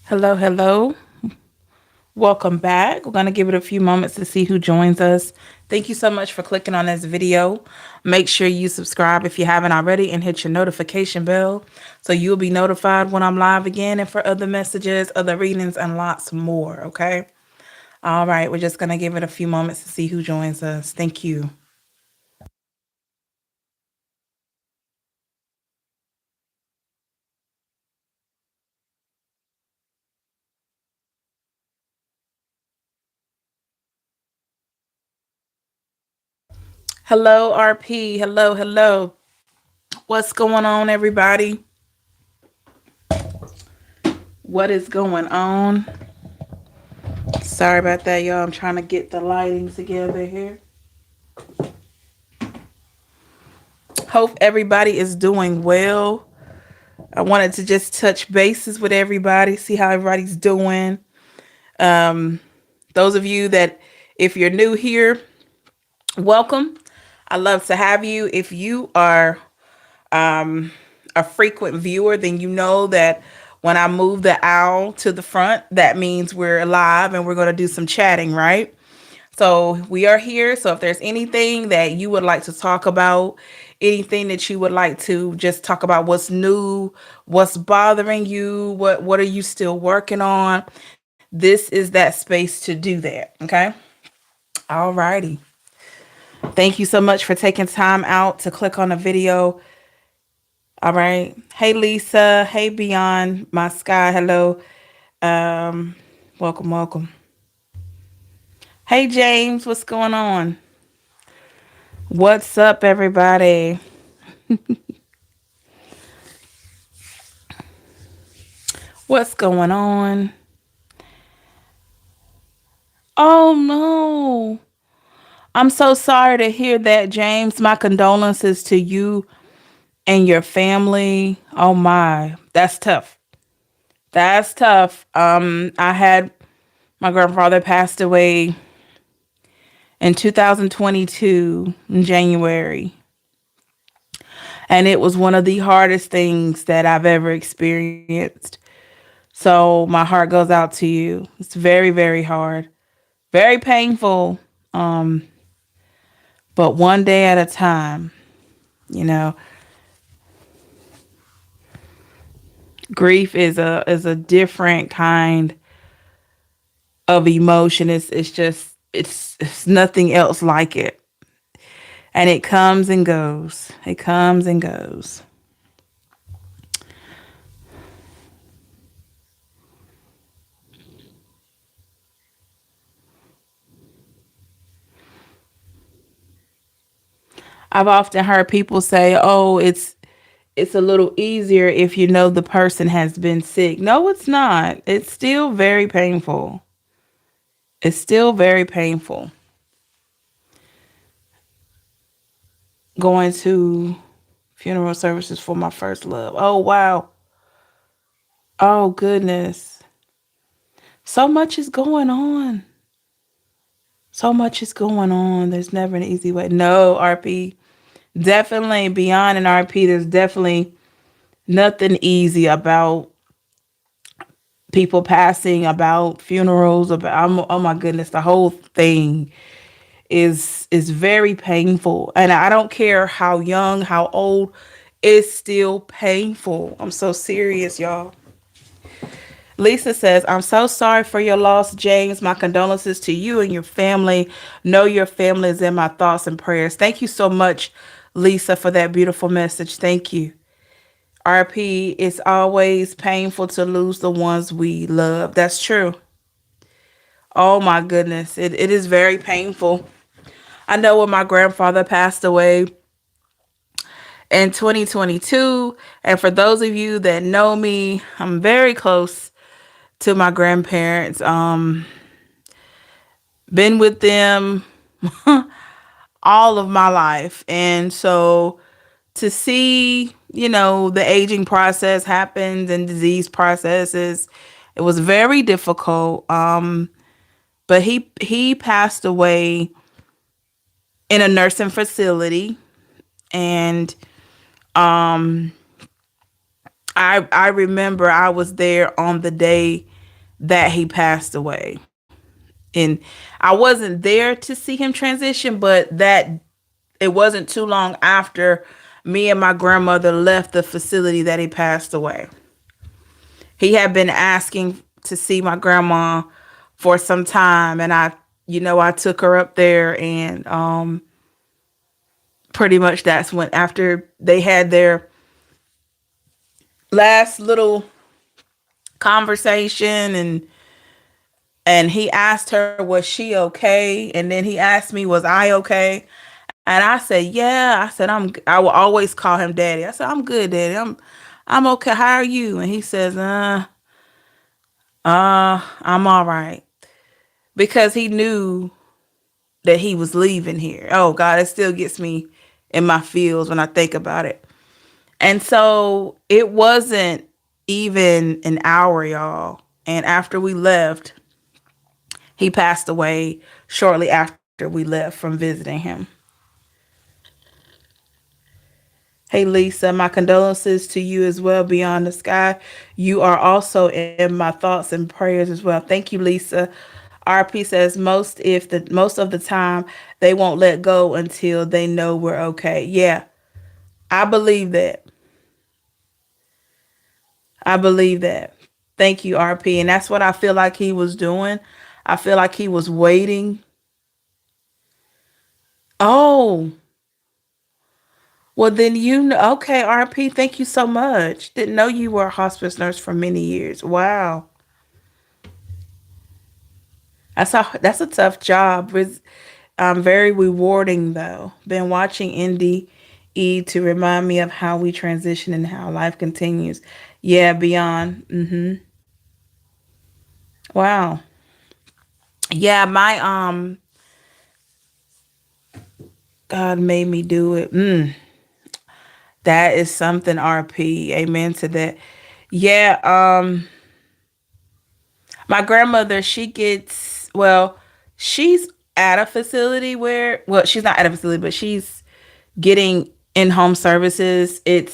Hello, hello. Welcome back. We're going to give it a few moments to see who joins us. Thank you so much for clicking on this video. Make sure you subscribe if you haven't already and hit your notification bell so you'll be notified when I'm live again and for other messages, other readings, and lots more. Okay. All right. We're just going to give it a few moments to see who joins us. Thank you. Hello, RP. Hello, hello. What's going on, everybody? What is going on? Sorry about that, y'all. I'm trying to get the lighting together here. Hope everybody is doing well. I wanted to just touch bases with everybody, see how everybody's doing. Um, those of you that, if you're new here, welcome. I love to have you. If you are a frequent viewer, then you know that when I move the owl to the front, that means we're live and we're going to do some chatting, right? So we are here. So if there's anything that you would like to talk about, anything that you would like to just talk about, what's new, what's bothering you, what are you still working on? This is that space to do that. Okay. All righty. Thank you so much for taking time out to click on the video. All right. Hey Lisa. Hey Beyond My Sky. Hello. Um, welcome, welcome. Hey James, what's going on? What's up, everybody? What's going on? Oh no. I'm so sorry to hear that, James. My condolences to you and your family. Oh my. That's tough. That's tough. I had my grandfather passed away in 2022 in January. And it was one of the hardest things that I've ever experienced. So my heart goes out to you. It's very, very hard. Very painful. Um, but one day at a time, you know. Grief is a different kind of emotion. It's just it's nothing else like it. And it comes and goes. It comes and goes. I've often heard people say, "Oh, it's a little easier if you know the person has been sick." No, it's not. It's still very painful. It's still very painful. Going to funeral services for my first love. Oh, wow. Oh, goodness. So much is going on. So much is going on. There's never an easy way. No, RP. Definitely beyond an RP, there's definitely nothing easy about people passing, about funerals, about oh my goodness, the whole thing is very painful. And I don't care how young, how old, it's still painful. I'm so serious, y'all. Lisa says, I'm so sorry for your loss, James. My condolences to you and your family. Know your family is in my thoughts and prayers. Thank you so much, Lisa, for that beautiful message. Thank you. RP, it's always painful to lose the ones we love. That's true. Oh my goodness. It is very painful. I know when my grandfather passed away in 2022, and for those of you that know me, I'm very close to my grandparents. Been with them all of my life. And so to see, the aging process happens and disease processes, it was very difficult. But he passed away in a nursing facility, and I remember I was there on the day that he passed away. And I wasn't there to see him transition, but that it wasn't too long after me and my grandmother left the facility that he passed away. He had been asking to see my grandma for some time, and I took her up there, and pretty much that's when, after they had their last little conversation, and he asked her, was she okay, and then he asked me, was I okay, and I said, yeah. I will always call him daddy. I said, I'm good, daddy. I'm okay. How are you? And he says, I'm all right, because he knew that he was leaving here. Oh God, it still gets me in my feels when I think about it. And so it wasn't even an hour, y'all. And after we left, he passed away shortly after we left from visiting him. Hey, Lisa, my condolences to you as well, beyond the sky. You are also in my thoughts and prayers as well. Thank you, Lisa. RP says most of the time they won't let go until they know we're okay. Yeah, I believe that. I believe that. Thank you, RP. And that's what I feel like he was doing. I feel like he was waiting. Oh, well, then okay, RP, thank you so much. Didn't know you were a hospice nurse for many years. Wow. That's a tough job. Very rewarding though. Been watching Indie E to remind me of how we transition and how life continues. Yeah, beyond. Wow. Yeah, my God made me do it. That is something, RP. Amen to that. Yeah, my grandmother, she's at a facility where, well, she's not at a facility, but she's getting in-home services. It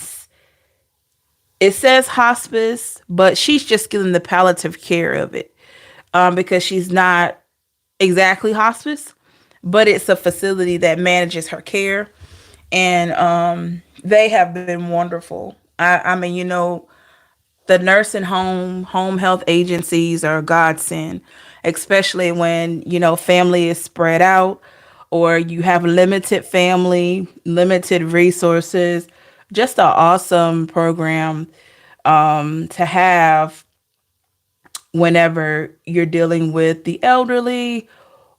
says hospice, but she's just getting the palliative care of it, because she's not exactly hospice, but it's a facility that manages her care, and they have been wonderful. I mean, the nursing home health agencies are a godsend, especially when, family is spread out, or you have limited family, limited resources. Just an awesome program to have whenever you're dealing with the elderly,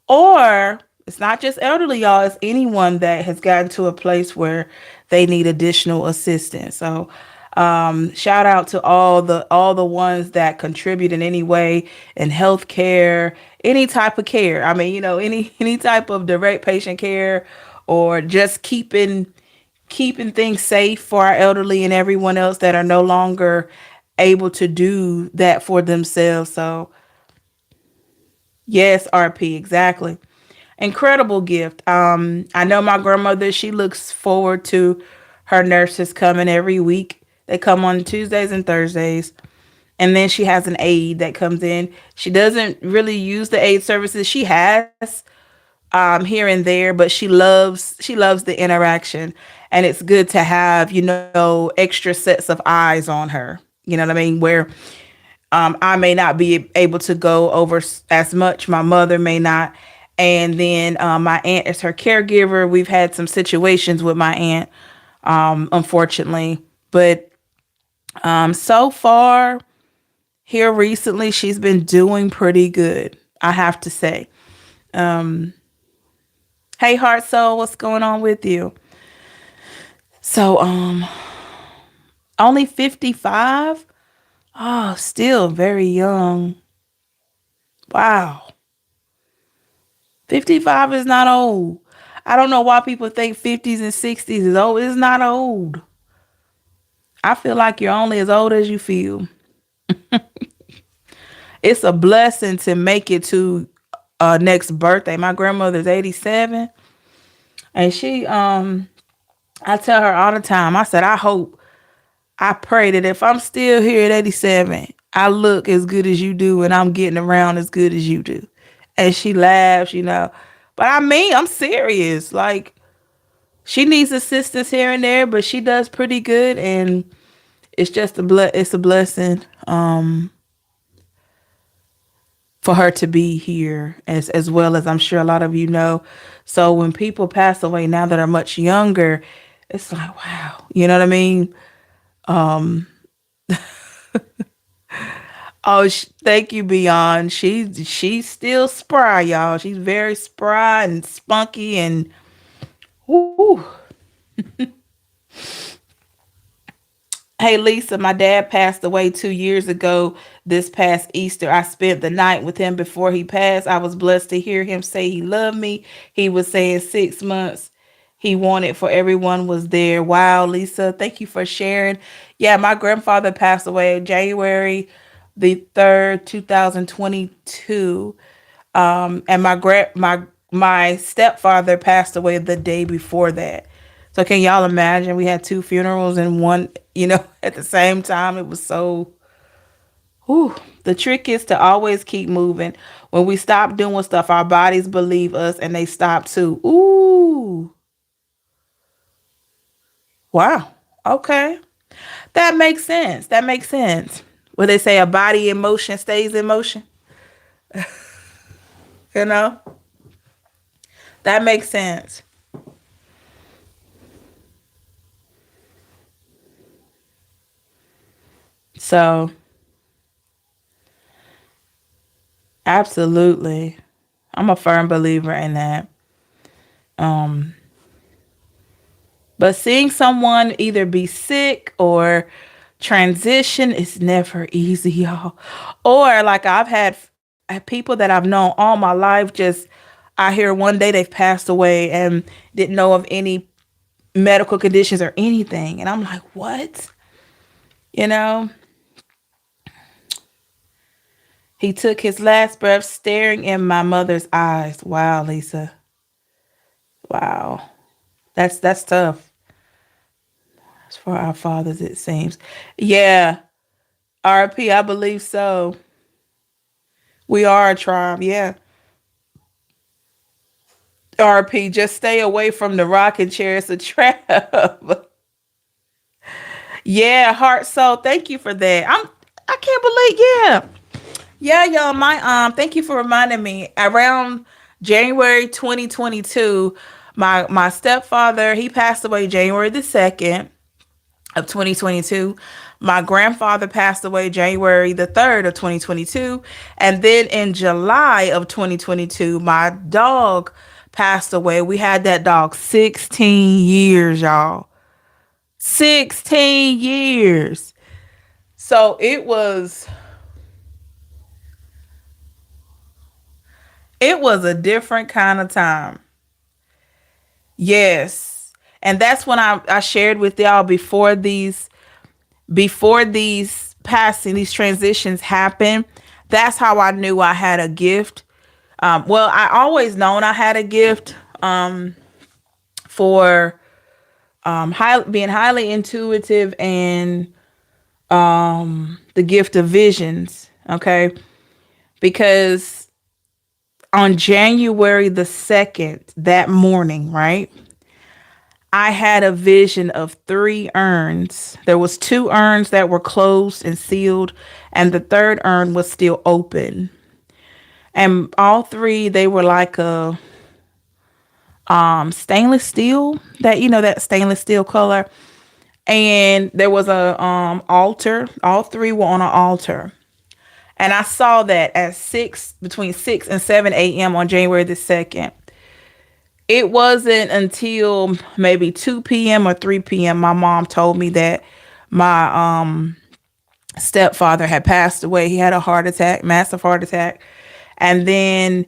or it's not just elderly, y'all. It's anyone that has gotten to a place where they need additional assistance. So, shout out to all the ones that contribute in any way in healthcare, any type of care. I mean, any type of direct patient care, or just keeping things safe for our elderly and everyone else that are no longer able to do that for themselves. So, yes, RP, exactly. Incredible gift. I know my grandmother, she looks forward to her nurses coming every week. They come on Tuesdays and Thursdays. And then she has an aide that comes in. She doesn't really use the aide services. She has here and there, but she loves the interaction. And it's good to have, extra sets of eyes on her. You know what I mean? Where I may not be able to go over as much. My mother may not. And then my aunt is her caregiver. We've had some situations with my aunt, unfortunately. But so far, here recently, she's been doing pretty good, I have to say. Hey, Heart Soul, what's going on with you? So, only 55? Oh, still very young. Wow. 55 is not old. I don't know why people think 50s and 60s is old. It's not old. I feel like you're only as old as you feel. It's a blessing to make it to next birthday. My grandmother's 87, and I tell her all the time. I said, I pray that if I'm still here at 87, I look as good as you do and I'm getting around as good as you do. And she laughs, you know. But I mean, I'm serious. Like, she needs assistance here and there, but she does pretty good, and it's just it's a blessing for her to be here, as well as I'm sure a lot of you know. So when people pass away now that are much younger, it's like, wow, you know what I mean? Oh, thank you, Beyond. She's still spry, y'all. She's very spry and spunky, and whoo. Hey, Lisa, my dad passed away 2 years ago. This past Easter, I spent the night with him before he passed. I was blessed to hear him say he loved me. He was saying 6 months he wanted for everyone was there. Wow, Lisa, thank you for sharing. Yeah, my grandfather passed away January the 3rd, 2022. And my stepfather passed away the day before that. So can y'all imagine? We had two funerals in one, at the same time. It was so. Whew. The trick is to always keep moving. When we stop doing stuff, our bodies believe us, and they stop too. Ooh, wow. Okay, that makes sense. That makes sense. What they say, a body in motion stays in motion. You know, that makes sense. So, absolutely. I'm a firm believer in that. Um, but seeing someone either be sick or transition is never easy, y'all. Or like I've had people that I've known all my life, just I hear one day they've passed away and didn't know of any medical conditions or anything. And I'm like, what? You know, he took his last breath staring in my mother's eyes. Wow, Lisa. Wow. That's tough. As for our fathers, it seems. Yeah. RP, I believe so. We are a tribe. Yeah. RP, just stay away from the rocking chair. It's a trap. Yeah, heart soul. Thank you for that. I can't believe, yeah. Yeah, y'all. Thank you for reminding me. Around January 2022, my stepfather, he passed away January the 2nd of 2022. My grandfather passed away January the 3rd of 2022. And then in July of 2022, my dog passed away. We had that dog 16 years, y'all. 16 years. So it was a different kind of time. Yes. And that's when I shared with y'all before these passing, these transitions happen. That's how I knew I had a gift. Well, I always known I had a gift for being highly intuitive and the gift of visions. Okay, because on January the 2nd, that morning, right? I had a vision of three urns. There was two urns that were closed and sealed, and the third urn was still open. And all three, they were like a stainless steel, that stainless steel color. And there was a altar. All three were on an altar. And I saw that at between 6 and 7 a.m. on January the 2nd. It wasn't until maybe 2 p.m. or 3 p.m. my mom told me that my stepfather had passed away. He had a heart attack, massive heart attack. And then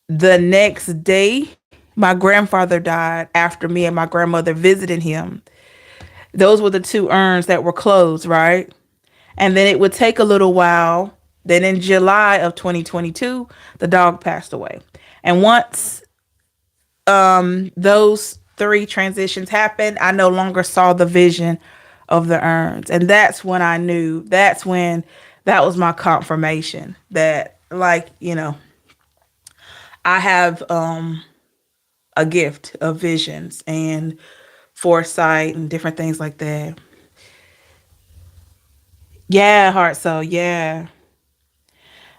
the next day, my grandfather died after me and my grandmother visited him. Those were the two urns that were closed, right? And then it would take a little while. Then in July of 2022, the dog passed away. And once those three transitions happened, I no longer saw the vision of the urns. And that's when I knew. That's when That was my confirmation that, like, I have a gift of visions and foresight and different things like that. Yeah, heart soul, yeah.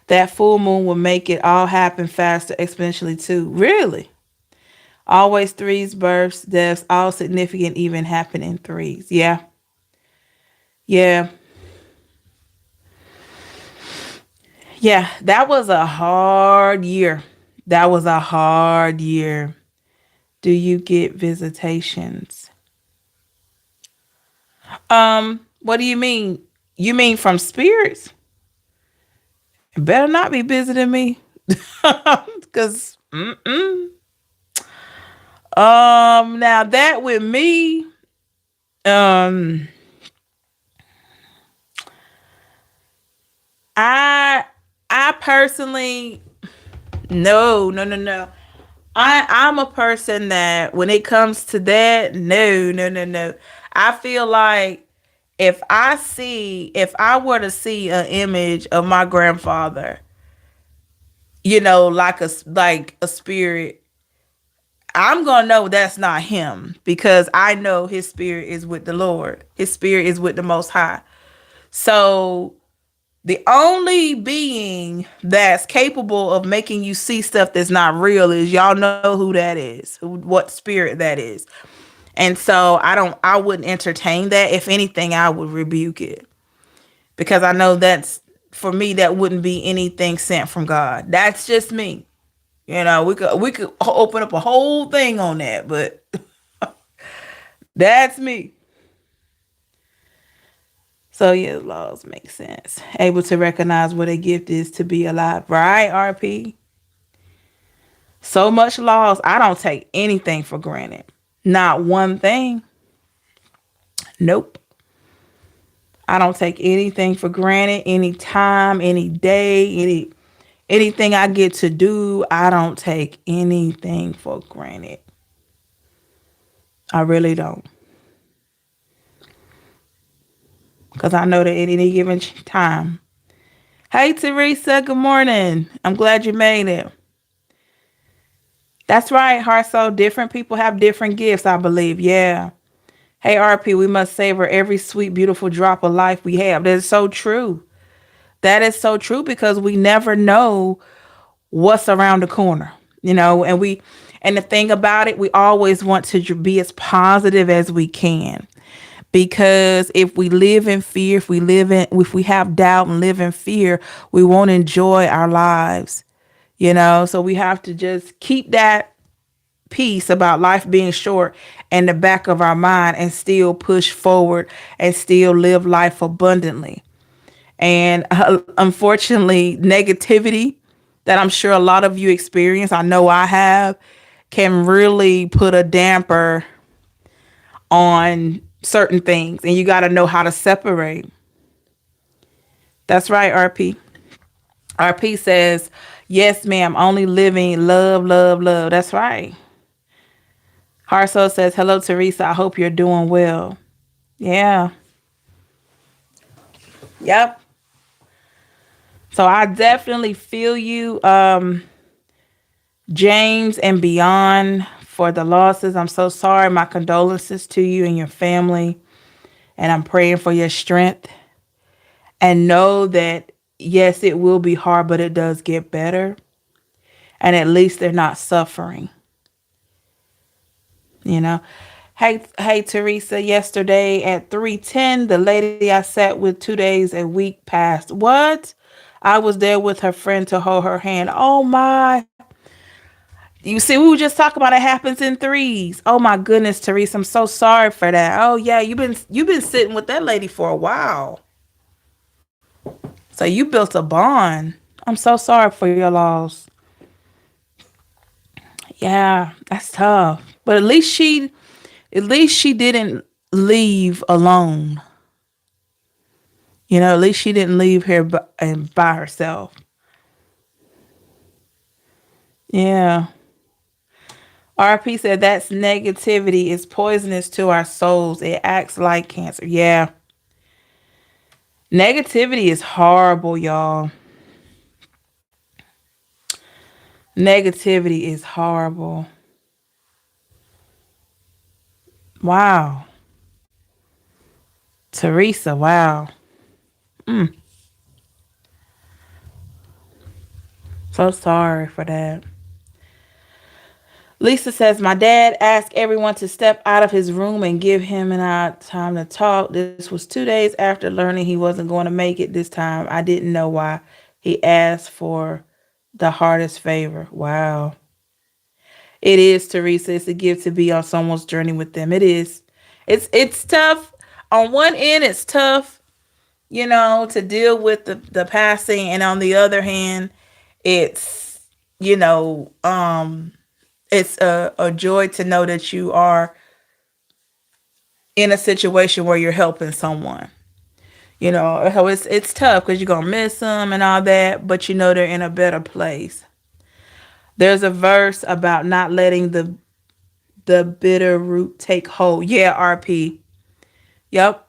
That full moon will make it all happen faster exponentially too. Really? Always threes, births, deaths, all significant even happen in threes. Yeah. Yeah. Yeah. That was a hard year. That was a hard year. Do you get visitations? What do you mean? You mean from spirits? Better not be visiting me. Cause now that with me, um I I personally, no, no, no, no. I'm a person that when it comes to that, no, no, no, no. I feel like if I were to see an image of my grandfather, like a spirit, I'm gonna know that's not him because I know his spirit is with the Lord. His spirit is with the Most High. So the only being that's capable of making you see stuff that's not real is y'all know who that is, what spirit that is. And so I wouldn't entertain that. If anything, I would rebuke it because I know that's for me that wouldn't be anything sent from God. That's just me. We could open up a whole thing on that, but that's me. So yeah, laws make sense. Able to recognize what a gift is to be alive, right? RP. So much laws. I don't take anything for granted. Not one thing. Nope. I don't take anything for granted. Any time, any day, anything I get to do, I don't take anything for granted. I really don't. Because I know that at any given time. Hey, Teresa, good morning. I'm glad you made it. That's right, heart soul. Different people have different gifts, I believe. Yeah. Hey, RP, we must savor every sweet, beautiful drop of life we have. That is so true. That is so true because we never know what's around the corner, and the thing about it, we always want to be as positive as we can. Because if we live in fear, if we have doubt and live in fear, we won't enjoy our lives, So we have to just keep that peace about life being short in the back of our mind and still push forward and still live life abundantly. And unfortunately, negativity that I'm sure a lot of you experience, I know I have, can really put a damper on certain things. And you got to know how to separate. That's right, RP. RP says, yes, ma'am, only living love, love, love. That's right. Harso says, hello, Teresa. I hope you're doing well. Yeah. Yep. So I definitely feel you, James and beyond, for the losses. I'm so sorry. My condolences to you and your family. And I'm praying for your strength. And know that, yes, it will be hard, but it does get better. And at least they're not suffering. Hey, Teresa, yesterday at 3:10, the lady I sat with 2 days a week passed. What? I was there with her friend to hold her hand. Oh my. You see, we were just talking about it happens in threes. Oh my goodness, Teresa, I'm so sorry for that. Oh yeah, you've been sitting with that lady for a while. So you built a bond. I'm so sorry for your loss. Yeah, that's tough. But at least she didn't leave alone. At least she didn't leave here by herself. Yeah. RP said that's negativity is poisonous to our souls. It acts like cancer. Yeah. Negativity is horrible, y'all. Negativity is horrible. Wow. Teresa, wow. Mm, so sorry for that. Lisa says, my dad asked everyone to step out of his room and give him and I time to talk. This was 2 days after learning he wasn't going to make it this time. I didn't know why he asked for the hardest favor. Wow. It is, Teresa. It's a gift to be on someone's journey with them. It is. It's tough. On one end, it's tough, to deal with the passing, and on the other hand, it's you know, it's a joy to know that you are in a situation where you're helping someone. So it's tough because you're gonna miss them and all that, but they're in a better place. There's a verse about not letting the bitter root take hold. Yeah, RP. Yep,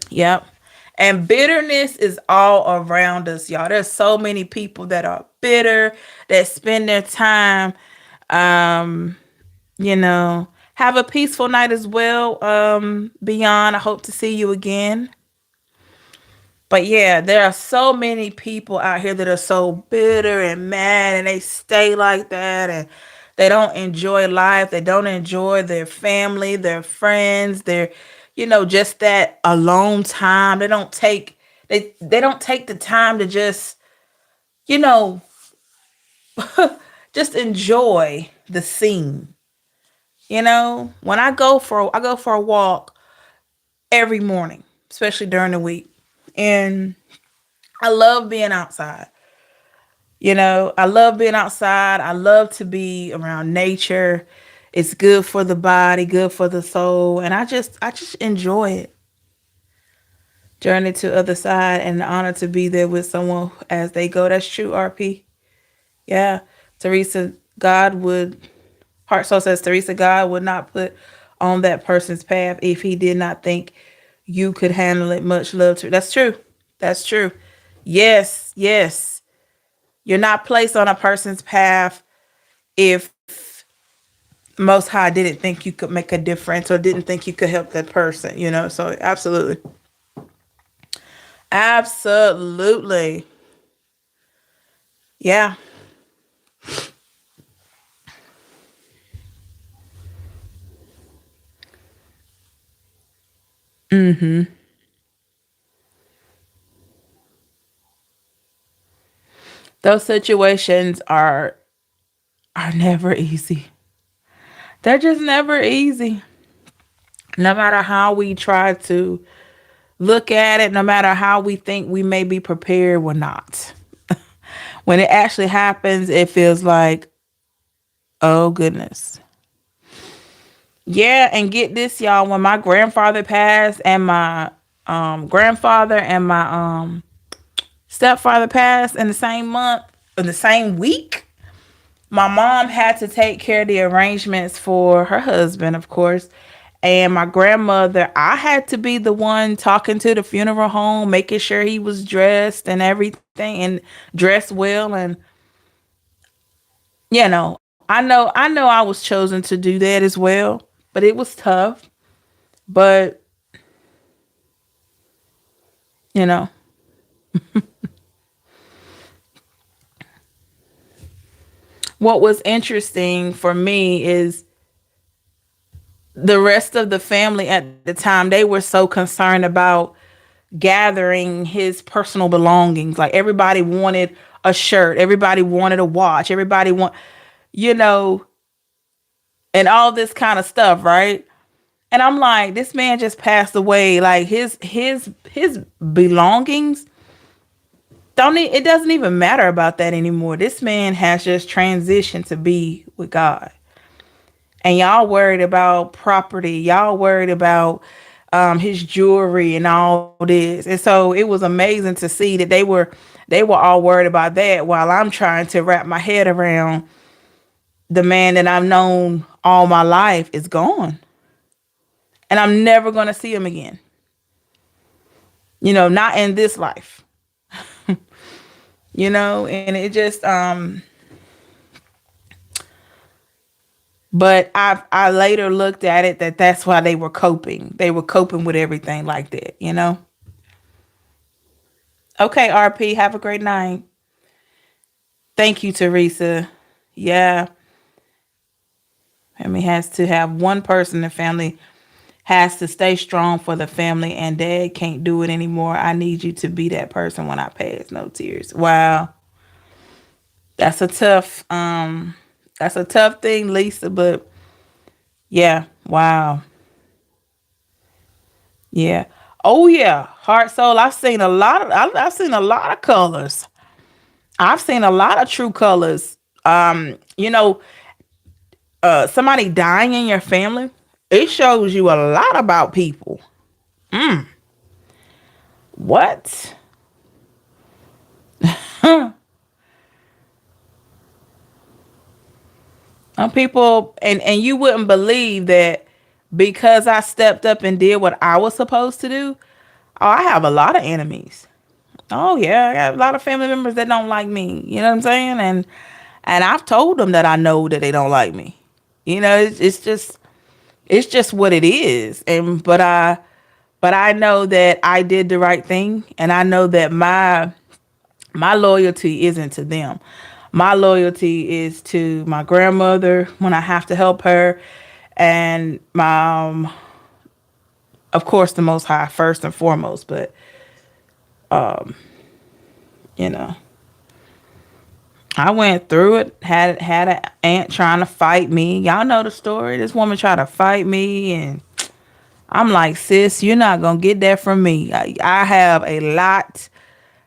yep. And bitterness is all around us, y'all. There's so many people that are bitter, that spend their time, um, have a peaceful night as well. Beyond, I hope to see you again. But yeah, there are so many people out here that are so bitter and mad, and they stay like that, and they don't enjoy life. They don't enjoy their family, their friends, just that alone time. They don't take the time to you know, just enjoy the scene. When I go for a walk every morning, especially during the week. And I love being outside. I love being outside. I love to be around nature. It's good for the body, good for the soul, and I just enjoy it. Journey to other side, and the honor to be there with someone as they go. That's true, RP. Yeah, Teresa. God would Heart Soul says, Teresa, God would not put on that person's path if He did not think you could handle it. Much love to. That's true. That's true. Yes, yes. You're not placed on a person's path if Most High didn't think you could make a difference or didn't think you could help that person. So absolutely. Absolutely. Yeah. Mm-hmm. Those situations are never easy. They're just never easy. No matter how we try to look at it, no matter how we think we may be prepared, we're not. When it actually happens, it feels like, oh goodness. Yeah, and get this, y'all. When my grandfather passed, and my grandfather and my stepfather passed in the same month, in the same week, my mom had to take care of the arrangements for her husband, of course. And my grandmother, I had to be the one talking to the funeral home, making sure he was dressed and everything, and dressed well. And I know I was chosen to do that as well, but it was tough. But you know, what was interesting for me is the rest of the family at the time, they were so concerned about gathering his personal belongings. Like everybody wanted a shirt, everybody wanted a watch, you know, and all this kind of stuff, right? And I'm like, this man just passed away. Like his belongings it doesn't even matter about that anymore. This man has just transitioned to be with God. And y'all worried about property. Y'all worried about his jewelry and all this. And so it was amazing to see that they were all worried about that while I'm trying to wrap my head around the man that I've known all my life is gone. And I'm never gonna see him again. Not in this life, and it just but I later looked at it that that's why they were coping. They were coping with everything like that. Okay, RP, have a great night. Thank you, Teresa. Yeah, family has to have one person in the family has to stay strong for the family, and dad can't do it anymore. I need you to be that person when I pass. No tears. Wow. That's a tough thing, Lisa, but yeah, wow. Yeah. Oh yeah, heart soul. I've seen a lot of colors. I've seen a lot of true colors. Somebody dying in your family, it shows you a lot about people. What? People, and you wouldn't believe that because I stepped up and did what I was supposed to do. Oh, I have a lot of enemies. Oh yeah, I got a lot of family members that don't like me. You know what I'm saying? And I've told them that I know that they don't like me. It's just what it is. And but I know that I did the right thing, and I know that my loyalty isn't to them. My loyalty is to my grandmother when I have to help her, and of course, the Most High first and foremost. But you know, I went through it. Had an aunt trying to fight me. Y'all know the story. This woman tried to fight me, and I'm like, sis, you're not gonna get that from me. I have a lot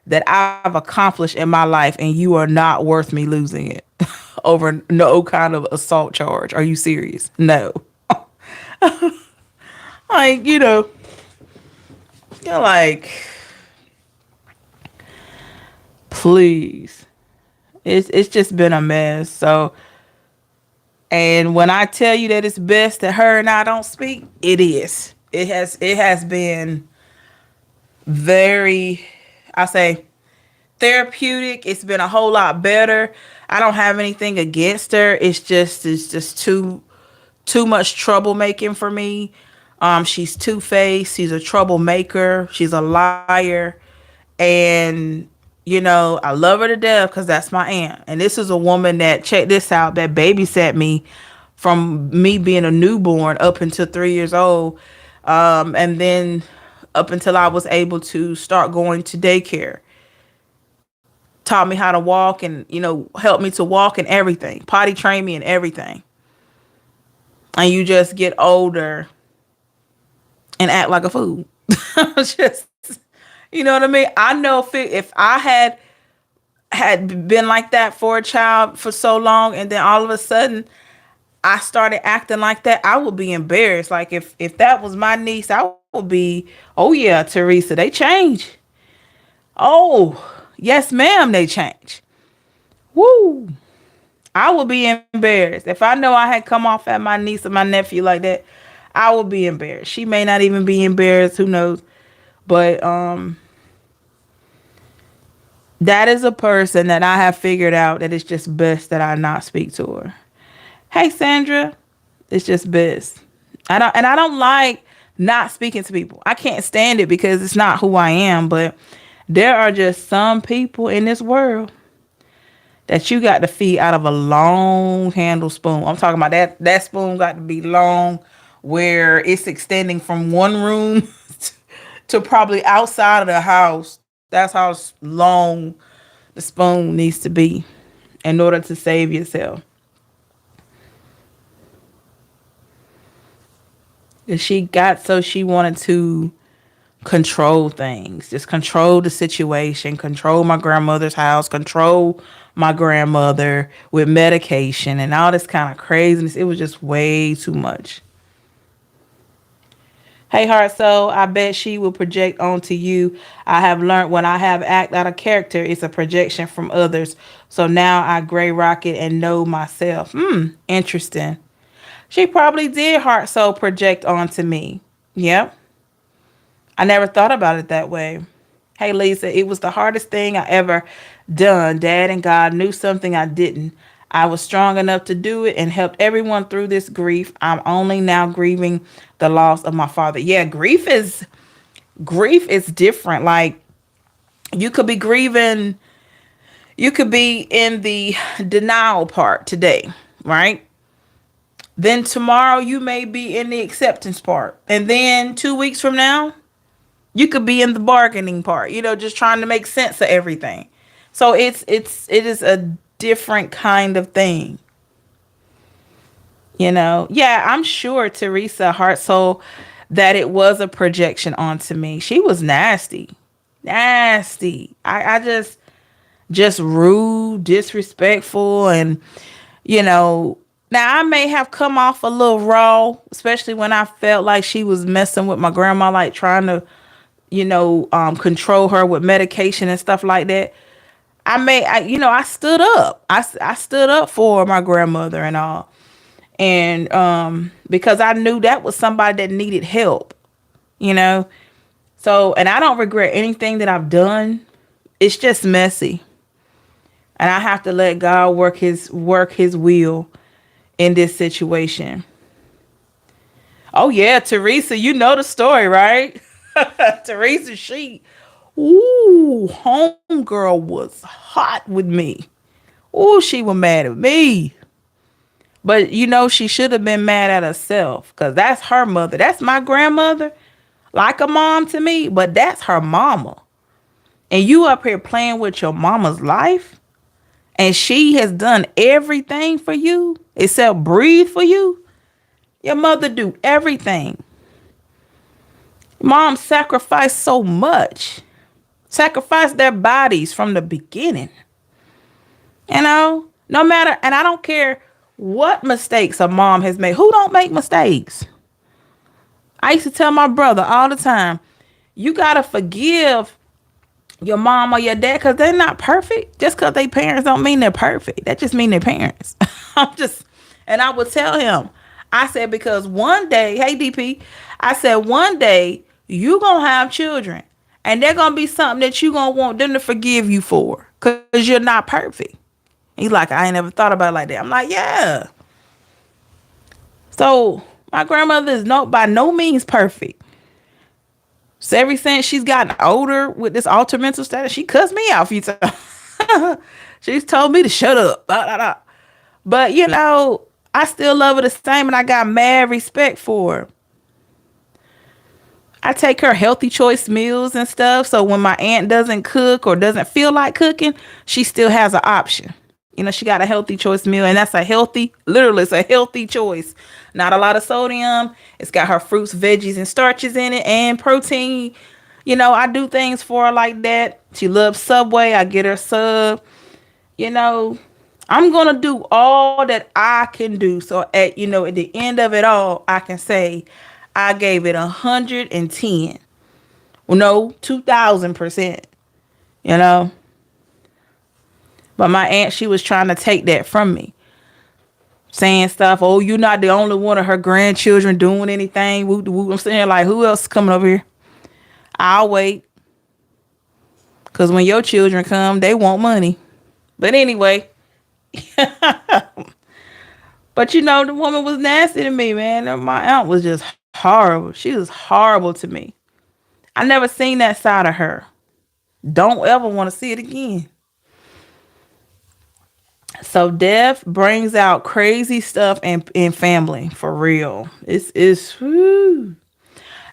that I've accomplished in my life, and you are not worth me losing it over no kind of assault charge. Are you serious? No. Like, you're like, please. It's just been a mess. So, and when I tell you that it's best that her and I don't speak, it is. It has been very, I say, therapeutic. It's been a whole lot better. I don't have anything against her. It's just too much troublemaking for me. She's two faced. She's a troublemaker. She's a liar, and I love her to death because that's my aunt. And this is a woman that, check this out, that babysat me from me being a newborn up until 3 years old, and then up until I was able to start going to daycare. Taught me how to walk, and helped me to walk and everything, potty trained me and everything. And you just get older and act like a fool. Just, you know what I mean? I know if I had been like that for a child for so long, and then all of a sudden I started acting like that, I would be embarrassed. Like, if that was my niece, I would be, oh yeah, Teresa, they change. Oh, yes, ma'am, they change. Woo. I would be embarrassed. If I know I had come off at my niece or my nephew like that, I would be embarrassed. She may not even be embarrassed, who knows? But that is a person that I have figured out that it's just best that I not speak to her. Hey Sandra, it's just best. I don't like not speaking to people. I can't stand it because it's not who I am, but there are just some people in this world that you got to feed out of a long handle spoon. I'm talking about that spoon got to be long, where it's extending from one room to probably outside of the house. That's how long the spoon needs to be in order to save yourself. And she got so she wanted to control things, just control the situation, control my grandmother's house, control my grandmother with medication and all this kind of craziness. It was just way too much. Hey, heart soul, I bet she will project onto you. I have learned when I have act out of character, it's a projection from others. So now I gray rocket and know myself. Interesting. She probably did heart soul project onto me. Yep. I never thought about it that way. Hey, Lisa, it was the hardest thing I ever done. Dad and God knew something I didn't. I was strong enough to do it and helped everyone through this grief. I'm only now grieving the loss of my father. Yeah, grief is different. Like you could be grieving, you could be in the denial part today, right? Then tomorrow you may be in the acceptance part. And then 2 weeks from now, you could be in the bargaining part, just trying to make sense of everything. So it is a different kind of thing. Yeah, I'm sure Teresa Hartzell that it was a projection onto me. She was nasty. Nasty. I just rude, disrespectful, and you know, now I may have come off a little raw, especially when I felt like she was messing with my grandma, like trying to, control her with medication and stuff like that. I stood up. I stood up for my grandmother and all. And because I knew that was somebody that needed help, you know. So, and I don't regret anything that I've done. It's just messy. And I have to let God work his will in this situation. Oh yeah, Teresa, you know the story, right? Teresa, homegirl was hot with me. Ooh, she was mad at me. But she should have been mad at herself because that's her mother. That's my grandmother, like a mom to me, but that's her mama. And you up here playing with your mama's life, and she has done everything for you except breathe for you. Your mother do everything. Mom sacrificed so much. Sacrificed their bodies from the beginning. No matter, and I don't care what mistakes a mom has made. Who don't make mistakes? I used to tell my brother all the time, you got to forgive your mom or your dad because they're not perfect. Just because they parents don't mean they're perfect. That just mean they're parents. And I would tell him, I said, because one day, hey DP, I said, one day you going to have children and they're going to be something that you going to want them to forgive you for because you're not perfect. He's like, I ain't never thought about it like that. I'm like, yeah. So my grandmother is by no means perfect. So ever since she's gotten older with this altered mental status, she cussed me out a few times. She's told me to shut up. Blah, blah, blah. But, I still love her the same and I got mad respect for her. I take her healthy choice meals and stuff. So when my aunt doesn't cook or doesn't feel like cooking, she still has an option. She got a healthy choice meal, and that's literally, it's a healthy choice. Not a lot of sodium. It's got her fruits, veggies, and starches in it, and protein. I do things for her like that. She loves Subway. I get her sub. I'm going to do all that I can do. So at the end of it all, I can say I gave it 110. Well, no, 2000%, But my aunt, she was trying to take that from me. Saying stuff, oh, you're not the only one of her grandchildren doing anything. Woo, woo. I'm saying, like, who else is coming over here? I'll wait. Because when your children come, they want money. But anyway. But, the woman was nasty to me, man. My aunt was just horrible. She was horrible to me. I never seen that side of her. Don't ever want to see it again. So death brings out crazy stuff in family, for real. Whew.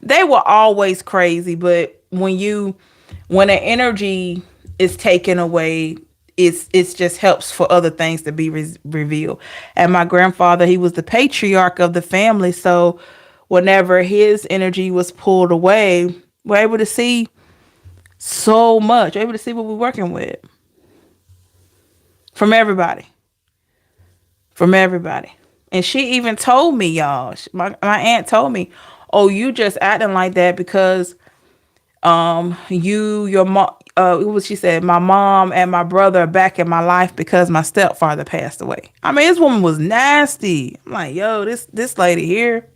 They were always crazy, but when an energy is taken away, it's just helps for other things to be revealed. And my grandfather, he was the patriarch of the family, so whenever his energy was pulled away, we're able to see so much. We're able to see what we're working with. From everybody. And she even told me, y'all, my aunt told me, oh, you just acting like that because your mom, what she said, my mom and my brother are back in my life because my stepfather passed away. I mean, this woman was nasty. I'm like, yo, this lady here,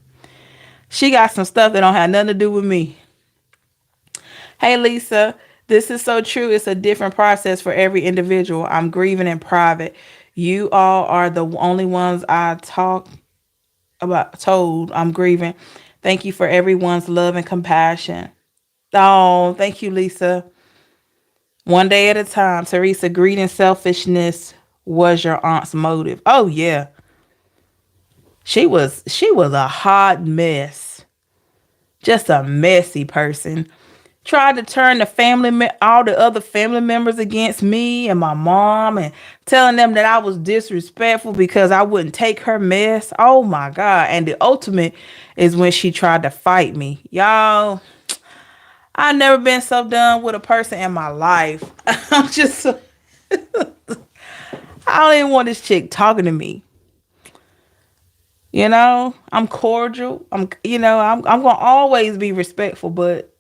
she got some stuff that don't have nothing to do with me. Hey, Lisa, this is so true. It's a different process for every individual. I'm grieving in private. You all are the only ones I talk about, told I'm grieving. Thank you for everyone's love and compassion. Oh, thank you, Lisa. One day at a time. Teresa, greed and selfishness was your aunt's motive. Oh yeah. She was a hot mess. Just a messy person. Tried to turn all the other family members against me and my mom, and telling them that I was disrespectful because I wouldn't take her mess. Oh my god. And the ultimate is when she tried to fight me. Y'all, I never been so done with a person in my life. I'm just I don't even want this chick talking to me. I'm cordial. I'm gonna always be respectful, but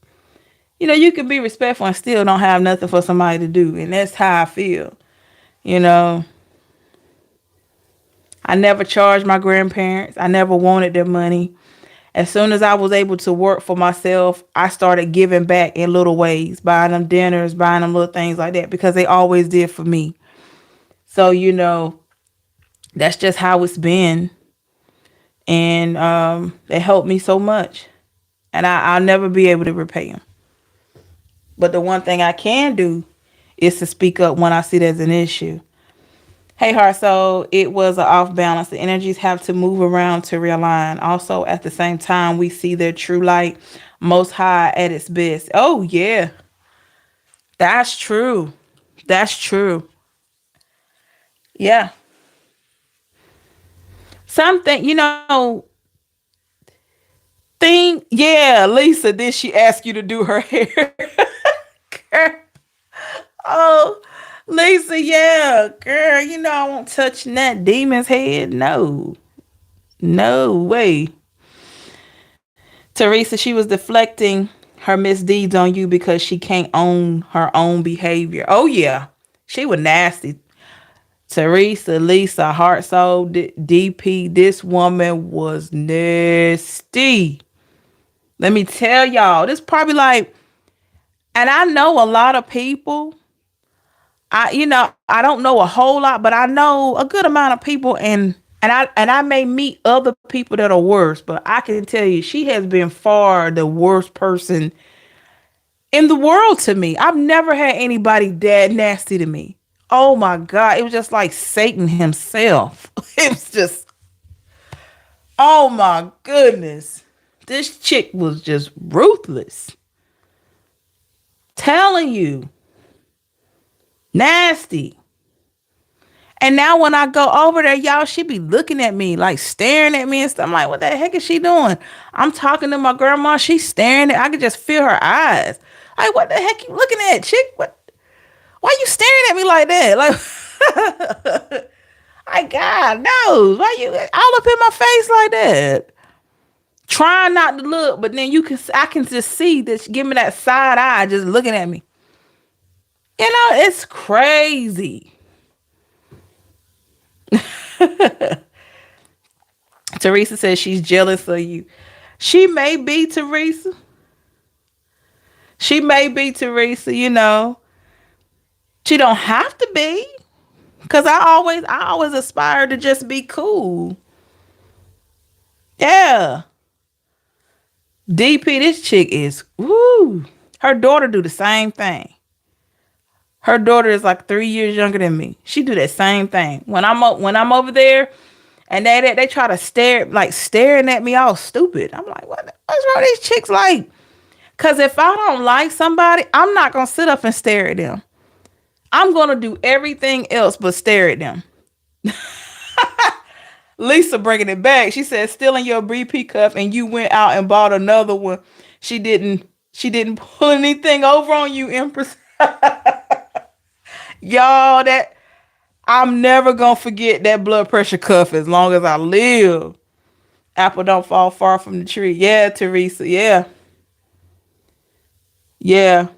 you can be respectful and still don't have nothing for somebody to do, and that's how I feel. You know, I never charged my grandparents. I never wanted their money. As soon as I was able to work for myself, I started giving back in little ways, buying them dinners, buying them little things like that, because they always did for me. So that's just how it's been, and it helped me so much, and I'll never be able to repay them. But the one thing I can do is to speak up when I see there's an issue. Hey, heart, so it was an off balance. The energies have to move around to realign. Also, at the same time, we see their true light most high at its best. Oh, yeah, that's true. That's true. Yeah. Something, yeah, Lisa, did she ask you to do her hair? Oh, Lisa, yeah, girl, I won't touch that demon's head. No, no way. Teresa, she was deflecting her misdeeds on you because she can't own her own behavior. Oh, yeah, she was nasty. Teresa, Lisa, Heart Soul, DP, this woman was nasty. Let me tell y'all, this probably like, and I know a lot of people. I don't know a whole lot, but I know a good amount of people, and I may meet other people that are worse, but I can tell you she has been far the worst person in the world to me. I've never had anybody that nasty to me. Oh my god, it was just like Satan himself. It was just, oh my goodness. This chick was just ruthless. Telling you. Nasty. And now when I go over there, y'all, she be looking at me, like staring at me and stuff. I'm like, what the heck is she doing? I'm talking to my grandma. She's staring at, I could just feel her eyes. Like, what the heck you looking at, chick? Why you staring at me like that? Like, my God knows. Why you all up in my face like that? Trying not to look, but then I can just see this, give me that side eye just looking at me. It's crazy. Teresa says she's jealous of you. She may be, Teresa. She may be, Teresa, She don't have to be. Cause I always aspire to just be cool. Yeah. DP, this chick is woo. Her daughter do the same thing. Her daughter is like 3 years younger than me. She do that same thing. When I'm over there, and they try to staring at me all stupid. I'm like, what's wrong with these chicks like? Cause if I don't like somebody, I'm not gonna sit up and stare at them. I'm gonna do everything else but stare at them. Lisa bringing it back. She said, stealing your BP cup and you went out and bought another one. She didn't pull anything over on you, Empress. Y'all, that I'm never gonna forget that blood pressure cuff as long as I live. Apple don't fall far from the tree. Yeah, Teresa. Yeah. Yeah.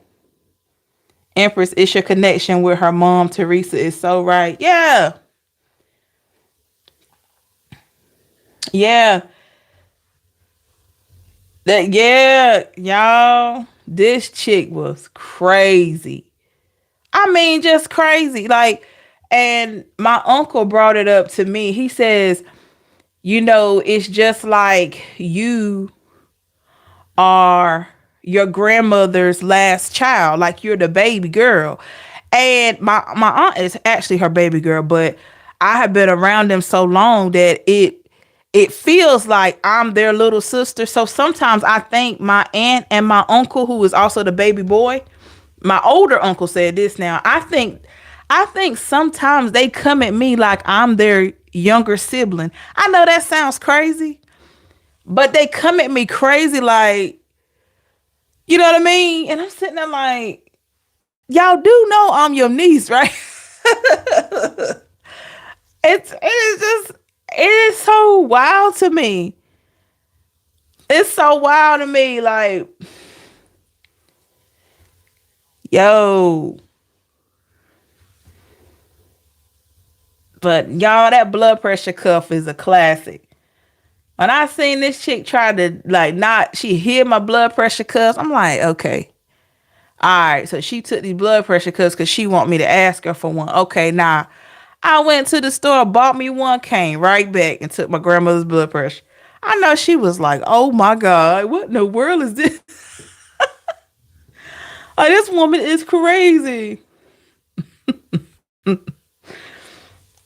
Empress, it's your connection with her mom. Teresa is so right. Yeah. Yeah. Yeah, y'all. this chick was crazy. I mean, just crazy. Like, and my uncle brought it up to me. He says, it's just like you are your grandmother's last child, like you're the baby girl. And my aunt is actually her baby girl, but I have been around them so long that it feels like I'm their little sister. So sometimes I think my aunt and my uncle, who is also the baby boy, my older uncle said this now. I think sometimes they come at me like I'm their younger sibling. I know that sounds crazy, but they come at me crazy like, you know what I mean? And I'm sitting there like, y'all do know I'm your niece, right? It is so wild to me. It's so wild to me. Like, yo, but y'all, that blood pressure cuff is a classic. When I seen this chick try to like not, she hid my blood pressure cuffs. I'm like, okay, all right. So she took these blood pressure cuffs because she want me to ask her for one. Okay, now I went to the store, bought me one, came right back and took my grandmother's blood pressure. I know she was like, oh my God, what in the world is this? Like, this woman is crazy.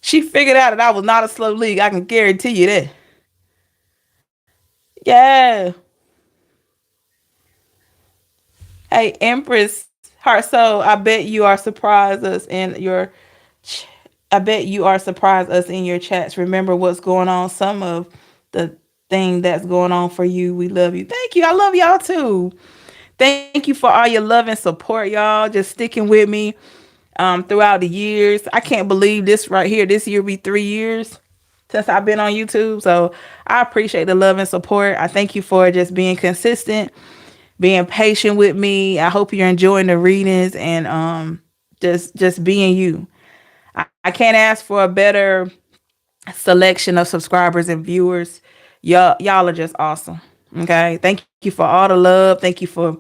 She figured out that I was not a slow leak. I can guarantee you that. Yeah. Hey, Empress Heart Soul, ch- I bet you are surprised us in your chats. Remember what's going on. Some of the thing that's going on for you. We love you. Thank you. I love y'all too. Thank you for all your love and support, y'all. Just sticking with me throughout the years. I can't believe this right here. This year be 3 years since I've been on YouTube. So I appreciate the love and support. I thank you for just being consistent, being patient with me. I hope you're enjoying the readings and just being you. I can't ask for a better selection of subscribers and viewers. Y'all are just awesome. Okay. Thank you for all the love. Thank you for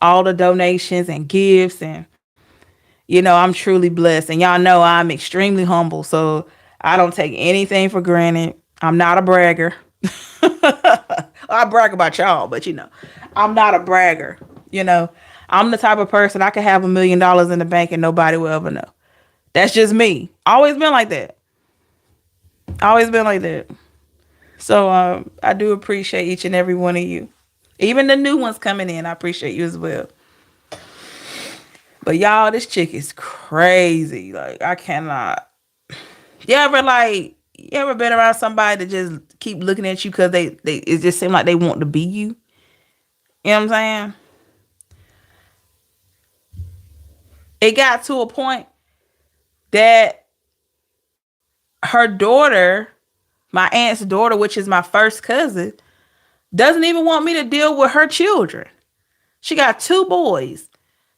all the donations and gifts. And I'm truly blessed. And y'all know I'm extremely humble. So I don't take anything for granted. I'm not a bragger. I brag about y'all, but I'm not a bragger. You know, I'm the type of person I could have $1 million in the bank and nobody will ever know. That's just me. Always been like that. Always been like that. So I do appreciate each and every one of you. Even the new ones coming in, I appreciate you as well. But y'all, this chick is crazy. Like, I cannot. You ever been around somebody that just keep looking at you because they it just seem like they want to be you? You know what I'm saying? It got to a point that her daughter, my aunt's daughter, which is my first cousin, doesn't even want me to deal with her children. She got two boys.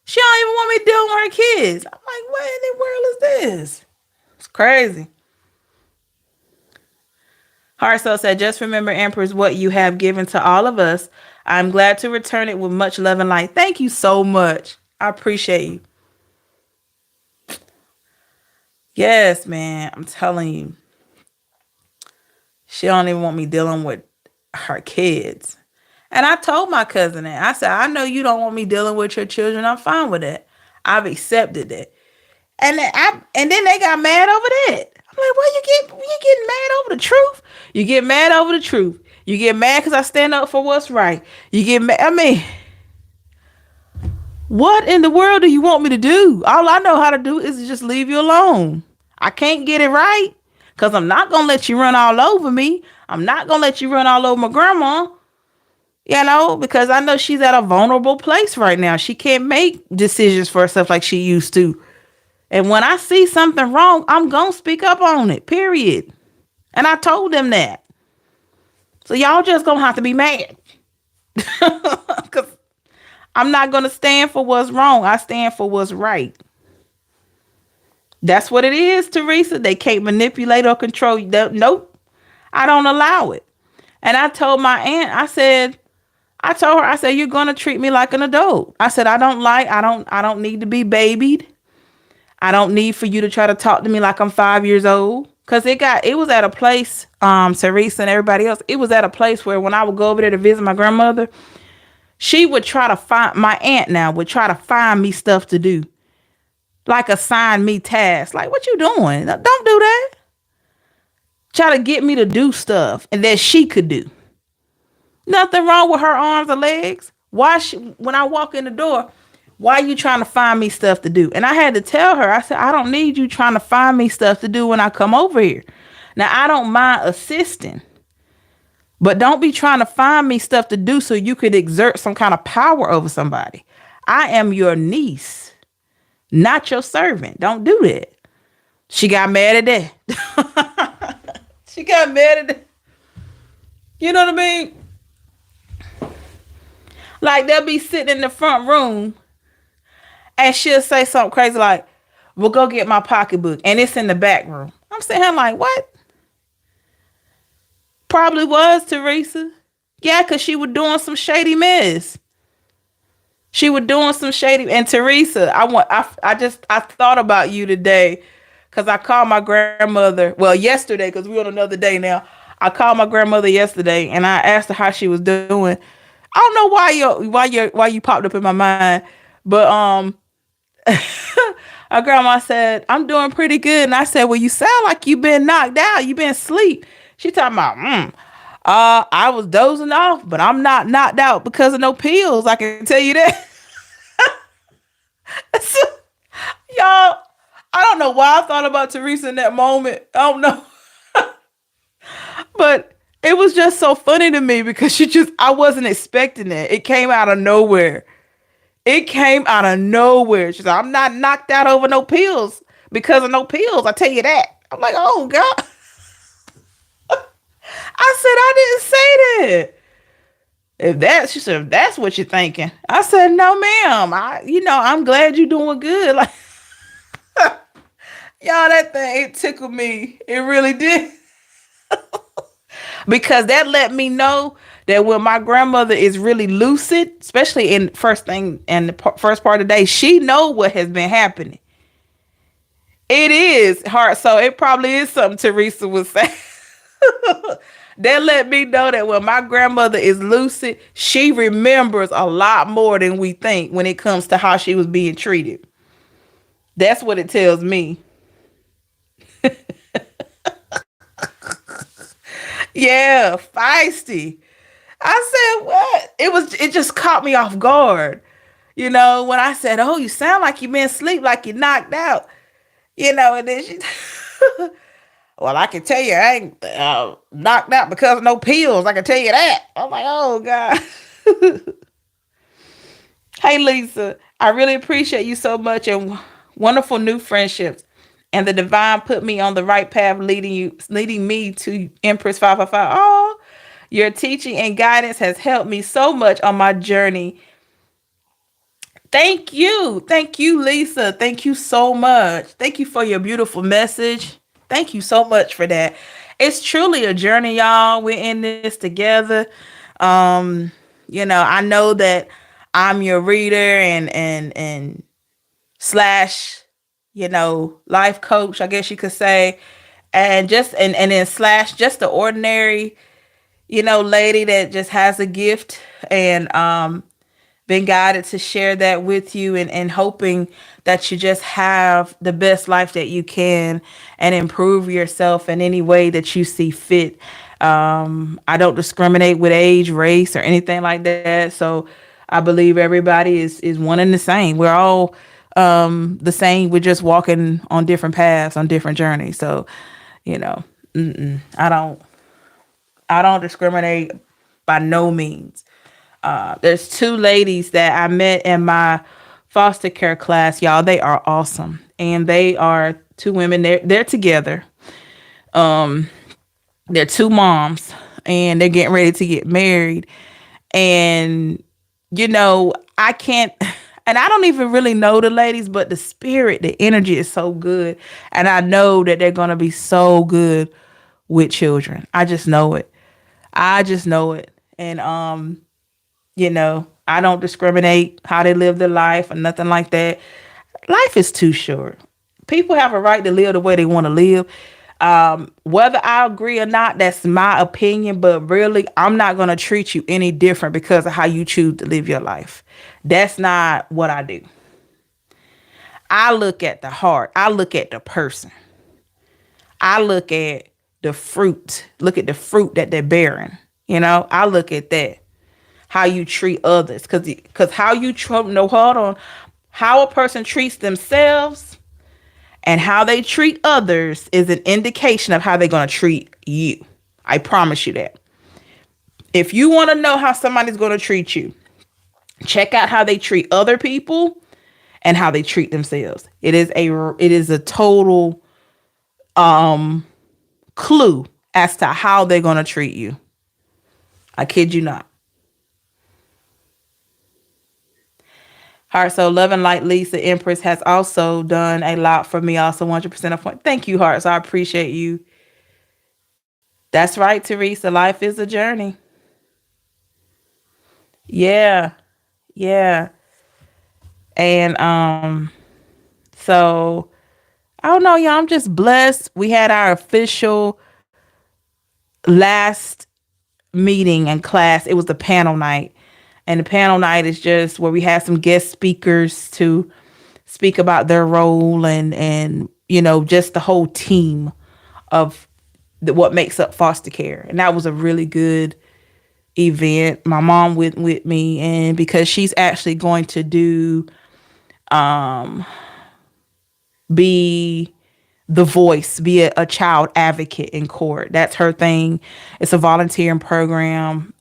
She don't even want me dealing with her kids. I'm like, what in the world is this? It's crazy. Heartsoul said, just remember, Empress, what you have given to all of us. I'm glad to return it with much love and light. Thank you so much. I appreciate you. Yes, man. I'm telling you. She don't even want me dealing with her kids. And I told my cousin that. I said, I know you don't want me dealing with your children. I'm fine with that. I've accepted that. And then they got mad over that. I'm like, well, you getting mad over the truth? You get mad over the truth. You get mad because I stand up for what's right. You get mad. I mean, what in the world do you want me to do? All I know how to do is just leave you alone. I can't get it right because I'm not going to let you run all over me. I'm not going to let you run all over my grandma, because I know she's at a vulnerable place right now. She can't make decisions for herself like she used to. And when I see something wrong, I'm going to speak up on it, period. And I told them that. So y'all just going to have to be mad. Because I'm not going to stand for what's wrong. I stand for what's right. That's what it is, Teresa. They can't manipulate or control you. Nope. I don't allow it. And I told my aunt, I said, I told her, I said, you're gonna treat me like an adult. I said, I don't need to be babied. I don't need for you to try to talk to me like I'm 5 years old. Cause it was at a place, Teresa and everybody else, it was at a place where when I would go over there to visit my grandmother, she would try to find, my aunt now would try to find me stuff to do. Like assign me tasks. Like, what you doing? Don't do that. Try to get me to do stuff and that she could do. Nothing wrong with her arms or legs. When I walk in the door, why are you trying to find me stuff to do? And I had to tell her, I said, I don't need you trying to find me stuff to do when I come over here. Now, I don't mind assisting, but don't be trying to find me stuff to do so you could exert some kind of power over somebody. I am your niece, not your servant. Don't do that. She got mad at that. She got mad at that. You know what I mean? Like they'll be sitting in the front room and she'll say something crazy like, we'll go get my pocketbook. And it's in the back room. I'm sitting here like, what? Probably was, Teresa. Yeah, because she was doing some shady mess. She was doing some shady. And Teresa, I thought about you today because I called my grandmother. Well, yesterday, because we're on another day now. I called my grandmother yesterday and I asked her how she was doing. I don't know why you popped up in my mind, but our grandma said, I'm doing pretty good. And I said, well, you sound like you've been knocked out. You've been asleep. She talking about, I was dozing off, but I'm not knocked out because of no pills. I can tell you that. So, y'all, I don't know why I thought about Teresa in that moment. I don't know. But it was just so funny to me because I wasn't expecting it. It came out of nowhere. It came out of nowhere. She said, I'm not knocked out over no pills because of no pills. I tell you that. I'm like, oh God. I said, I didn't say that. She said, if that's what you're thinking. I said, no, ma'am. I'm glad you're doing good. Like, y'all, that thing, it tickled me. It really did. Because that let me know that when my grandmother is really lucid, especially in first first part of the day, she know what has been happening. It is hard. So it probably is something Teresa was saying. That let me know that when my grandmother is lucid, she remembers a lot more than we think when it comes to how she was being treated. That's what it tells me. Yeah, feisty. I said, what? It just caught me off guard. When I said, oh, you sound like you've been asleep, like you're knocked out. And then she, well, I can tell you I ain't knocked out because of no pills. I can tell you that. I'm like, oh, God. Hey, Lisa, I really appreciate you so much and wonderful new friendships. And the divine put me on the right path, leading me to Empress 555. Oh, your teaching and guidance has helped me so much on my journey. Thank you. Thank you, Lisa. Thank you so much. Thank you for your beautiful message. Thank you so much for that. It's truly a journey, y'all. We're in this together. I know that I'm your reader and slash, life coach, I guess you could say. And then slash just the ordinary, lady that just has a gift and been guided to share that with you and hoping that you just have the best life that you can and improve yourself in any way that you see fit. I don't discriminate with age, race, or anything like that. So I believe everybody is one and the same. We're all the same. We're just walking on different paths, on different journeys. So, I don't discriminate by no means. There's two ladies that I met in my foster care class, y'all. They are awesome. And they are two women. They're together. They're two moms and they're getting ready to get married. And, I can't, and I don't even really know the ladies, but the spirit, the energy is so good. And I know that they're going to be so good with children. I just know it. And, I don't discriminate how they live their life or nothing like that. Life is too short. People have a right to live the way they want to live. Whether I agree or not, that's my opinion. But really, I'm not going to treat you any different because of how you choose to live your life. That's not what I do. I look at the heart. I look at the person. I look at the fruit. Look at the fruit that they're bearing. I look at that. How you treat others. Because how you no, hold on. How a person treats themselves and how they treat others is an indication of how they're going to treat you. I promise you that. If you want to know how somebody's going to treat you, check out how they treat other people and how they treat themselves. It is a total clue as to how they're going to treat you. I kid you not. Heart, so Love and Light Lisa Empress has also done a lot for me. Also, 100% of point. Thank you, Hearts. I appreciate you. That's right, Teresa. Life is a journey. Yeah, yeah. And so I don't know, y'all. I'm just blessed. We had our official last meeting and class. It was the panel night. And the panel night is just where we have some guest speakers to speak about their role and just the whole team of what makes up foster care. And that was a really good event. My mom went with me, and because she's actually going to be the voice, be a child advocate in court. That's her thing. It's a volunteering program.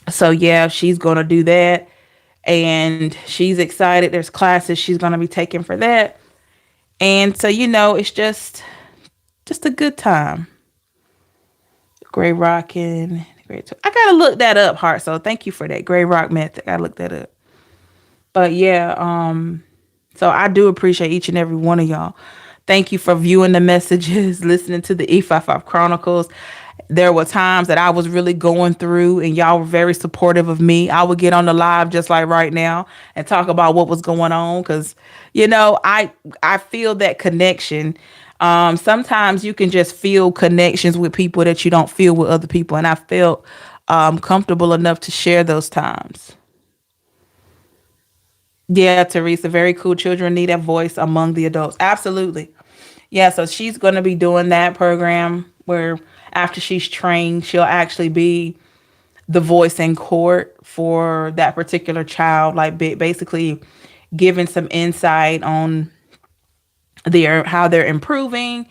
So yeah, she's gonna do that, and she's excited. There's classes she's gonna be taking for that, and so it's just a good time. Gray rocking, great. I gotta look that up, Heart. So thank you for that gray rock method. I gotta look that up. But yeah, so I do appreciate each and every one of y'all. Thank you for viewing the messages, listening to the E55 Chronicles. There were times that I was really going through and y'all were very supportive of me. I would get on the live just like right now and talk about what was going on because I feel that connection. Sometimes you can just feel connections with people that you don't feel with other people, and I felt comfortable enough to share those times. Yeah, Teresa, very cool. Children need a voice among the adults. Absolutely. Yeah, so she's going to be doing that program where after she's trained, she'll actually be the voice in court for that particular child, like basically giving some insight on their how they're improving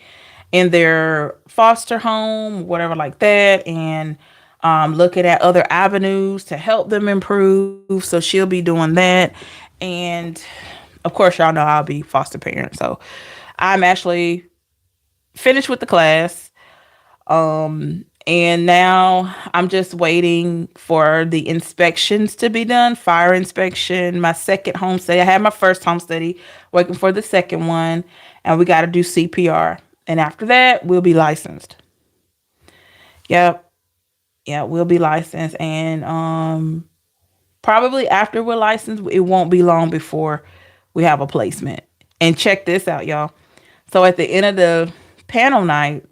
in their foster home, whatever like that, and looking at other avenues to help them improve. So she'll be doing that. And of course, y'all know I'll be foster parent. So I'm actually finished with the class. And now I'm just waiting for the inspections to be done. Fire inspection, my second home study. I had my first home study, waiting for the second one, and we got to do CPR. And after that, we'll be licensed. Yep. Yeah, we'll be licensed. And probably after we're licensed, it won't be long before we have a placement. And check this out, y'all. So at the end of the panel night,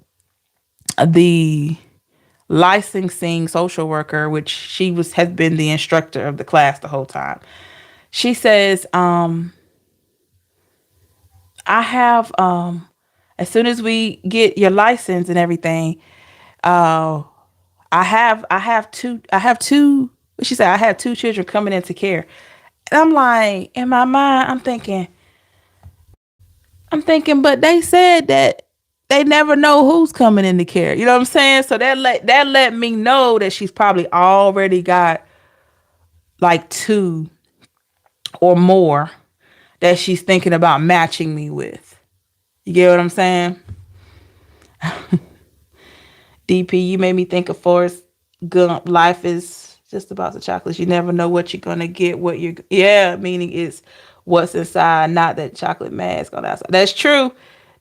the licensing social worker, which she has been the instructor of the class the whole time. She says, I have as soon as we get your license and everything, uh I have two what she said, I have two children coming into care. And I'm like, in my mind, but they said that they never know who's coming into care. You know what I'm saying? So that let me know that she's probably already got like two or more that she's thinking about matching me with. You get what I'm saying? DP, you made me think of Forrest Gump. Life is just about the chocolates. You never know what you're gonna get. Yeah, meaning it's what's inside, not that chocolate mask on the outside. That's true.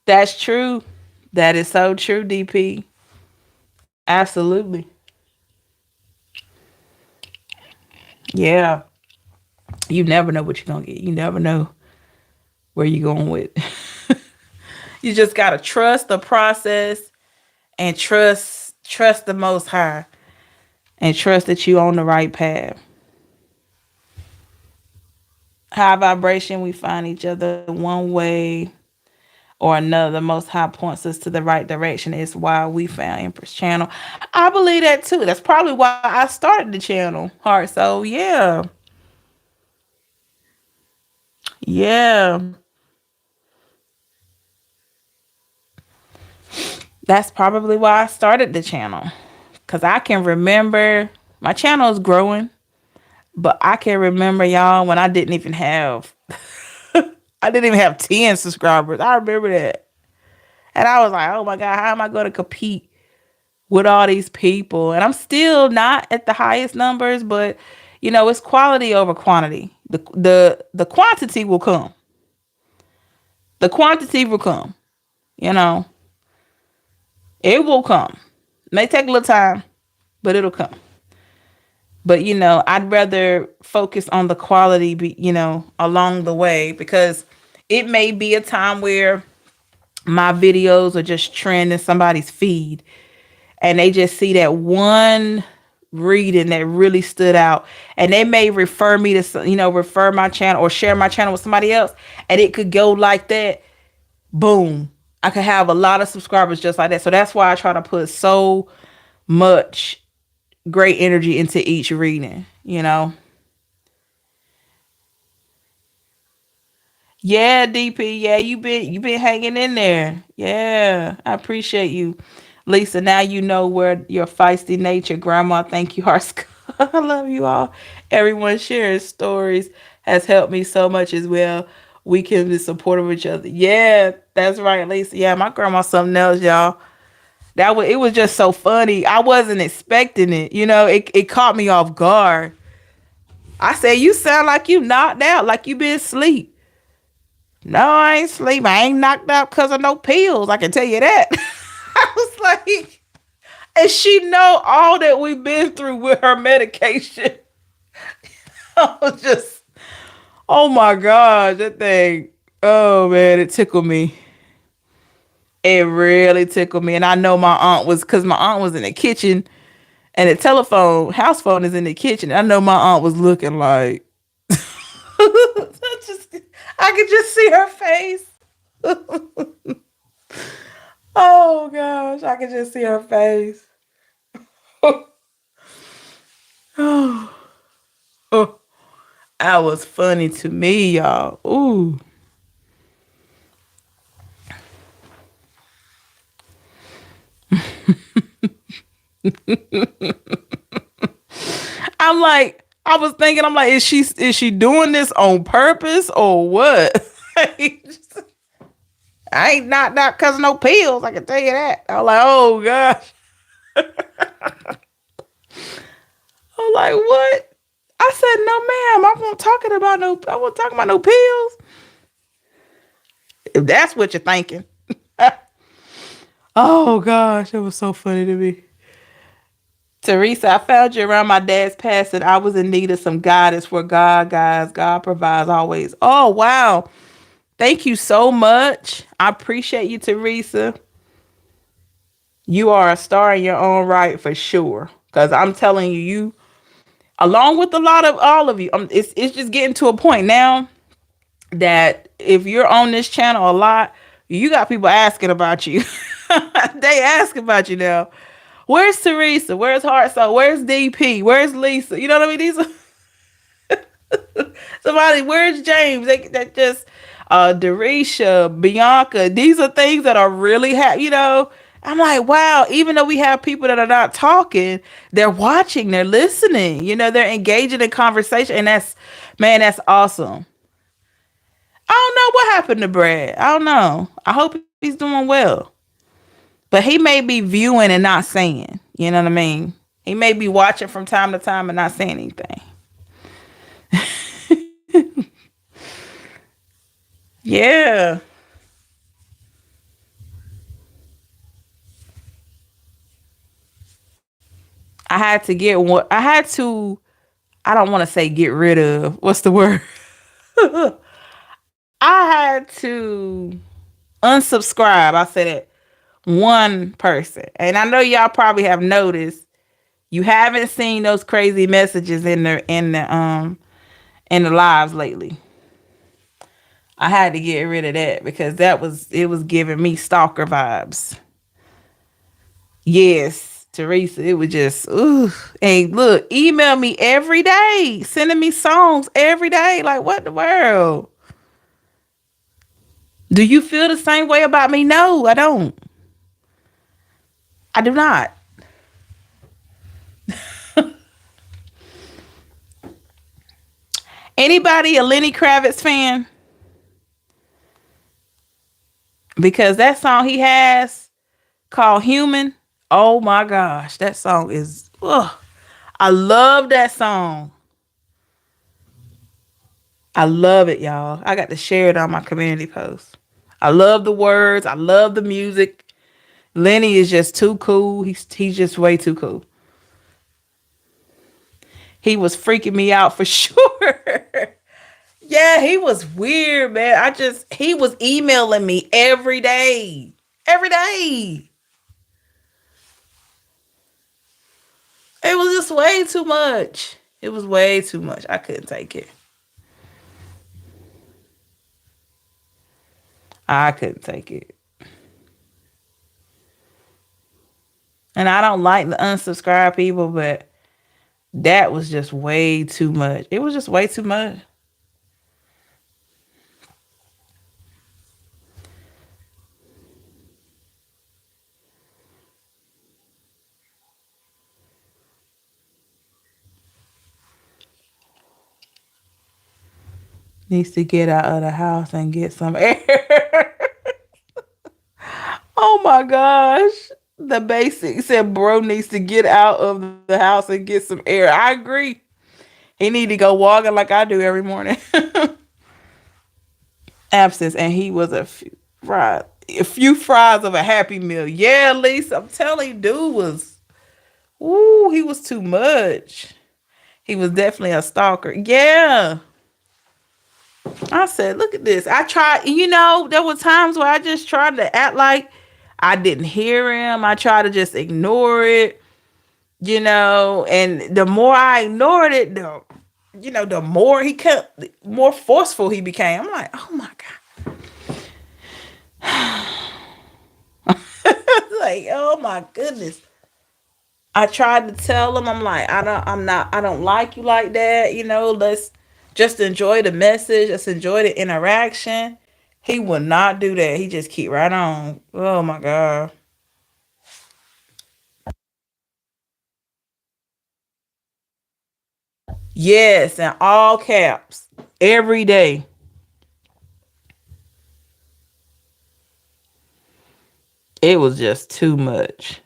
That's true. That is so true, DP. Absolutely. Yeah. You never know what you're gonna get. You never know where you're going with. You just gotta trust the process and trust the most high and trust that you on the right path. High vibration, we find each other one way or another. The most high points us to the right direction is why we found Empress Channel. I believe that too. That's probably why I started the channel. Heart. So yeah. Yeah. That's probably why I started the channel. Cause I can remember my channel is growing, but I can remember y'all when I didn't even have 10 subscribers. I remember that. And I was like, oh my God, how am I going to compete with all these people? And I'm still not at the highest numbers, but it's quality over quantity. The quantity will come. The quantity will come. You know, it will come. It may take a little time, but it'll come. But I'd rather focus on the quality, along the way, because it may be a time where my videos are just trending somebody's feed and they just see that one reading that really stood out, and they may refer me to refer my channel or share my channel with somebody else, and it could go like that. Boom, I could have a lot of subscribers just like that. So that's why I try to put so much great energy into each reading. Yeah, DP. Yeah, you been hanging in there. Yeah, I appreciate you, Lisa. Now you know where your feisty nature, Grandma. Thank you, Harsk. I love you all. Everyone sharing stories has helped me so much as well. We can be supportive of each other. Yeah, that's right, Lisa. Yeah, my grandma's something else, y'all. It was just so funny. I wasn't expecting it. It caught me off guard. I said, "You sound like you knocked out, like you been asleep." No, I ain't sleep. I ain't knocked out because of no pills. I can tell you that. I was like, and she know all that we've been through with her medication. I was just, oh my gosh, that thing. Oh man, it tickled me. It really tickled me. And I know because my aunt was in the kitchen and the house phone is in the kitchen. I know my aunt was looking like, I could just see her face. Oh gosh, I could just see her face. Oh, that was funny to me, y'all. Ooh. I was thinking, I'm like, is she doing this on purpose or what? I ain't knocked out because of no pills. I can tell you that. I was like, oh gosh. I'm like, what? I said, no, ma'am. I won't talk about no pills. If that's what you're thinking. Oh gosh, it was so funny to me. Teresa, I found you around my dad's passing. I was in need of some guidance for God, guys. God provides always. Oh, wow. Thank you so much. I appreciate you, Teresa. You are a star in your own right for sure. Because I'm telling you, along with a lot of all of you, it's just getting to a point now that if you're on this channel a lot, you got people asking about you. They ask about you now. Where's Teresa? Where's Heart Soul? Where's DP? Where's Lisa? You know what I mean? These are somebody. Where's James? That just Darisha, Bianca. These are things that are really I'm like, wow. Even though we have people that are not talking, they're watching, they're listening. They're engaging in conversation, and that's awesome. I don't know what happened to Brad. I don't know. I hope he's doing well. But he may be viewing and not saying. You know what I mean? He may be watching from time to time and not saying anything. Yeah. I had to get what I had to I don't want to say get rid of. What's the word? I had to unsubscribe. I said it one person. And I know y'all probably have noticed you haven't seen those crazy messages in the lives lately. I had to get rid of that because it was giving me stalker vibes. Yes, Teresa, it was just ooh. And look, email me every day, sending me songs every day. Like what the world? Do you feel the same way about me? No, I don't. I do not. Anybody a Lenny Kravitz fan? Because that song he has called Human. Oh my gosh, that song is ugh. I love that song. I love it, y'all. I got to share it on my community post. I love the words. I love the music. Lenny is just too cool. He's just way too cool. He was freaking me out for sure. Yeah, he was weird, man. He was emailing me every day. Every day. It was just way too much. It was way too much. I couldn't take it. I couldn't take it. And I don't like the unsubscribe people, but that was just way too much. It was just way too much. Needs to get out of the house and get some air. Oh my gosh. The basic said bro needs to get out of the house and get some air. I agree. He need to go walking like I do every morning. Absence, and he was a few fries of a Happy Meal. Yeah, Lisa, I'm telling you, dude was, ooh, he was too much. He was definitely a stalker. Yeah. I said, look at this. I tried, there were times where I just tried to act like I didn't hear him. I tried to just ignore it, and the more I ignored it, the more he kept, more forceful he became. I'm like, oh my God. Like, oh my goodness. I tried to tell him, I'm like, I don't like you like that. Let's just enjoy the message. Let's enjoy the interaction. He would not do that. He just keep right on. Oh my God. Yes, in all caps. Every day. It was just too much.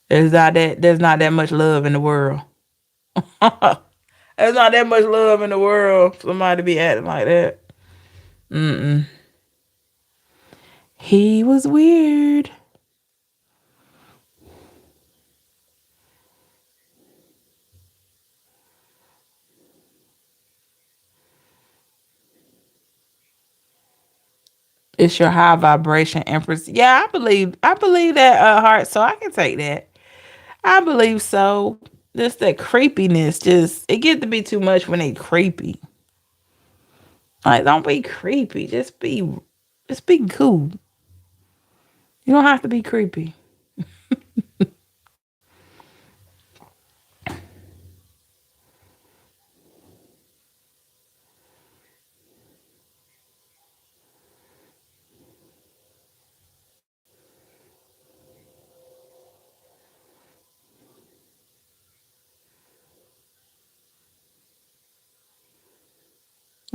There's not that much love in the world. There's not that much love in the world for somebody to be acting like that. Mm-mm. He was weird. It's your high vibration empress. Yeah, I believe that heart, so I can take that. I believe so. Just that creepiness, just it get to be too much when they creepy. Like don't be creepy. Just be cool. You don't have to be creepy.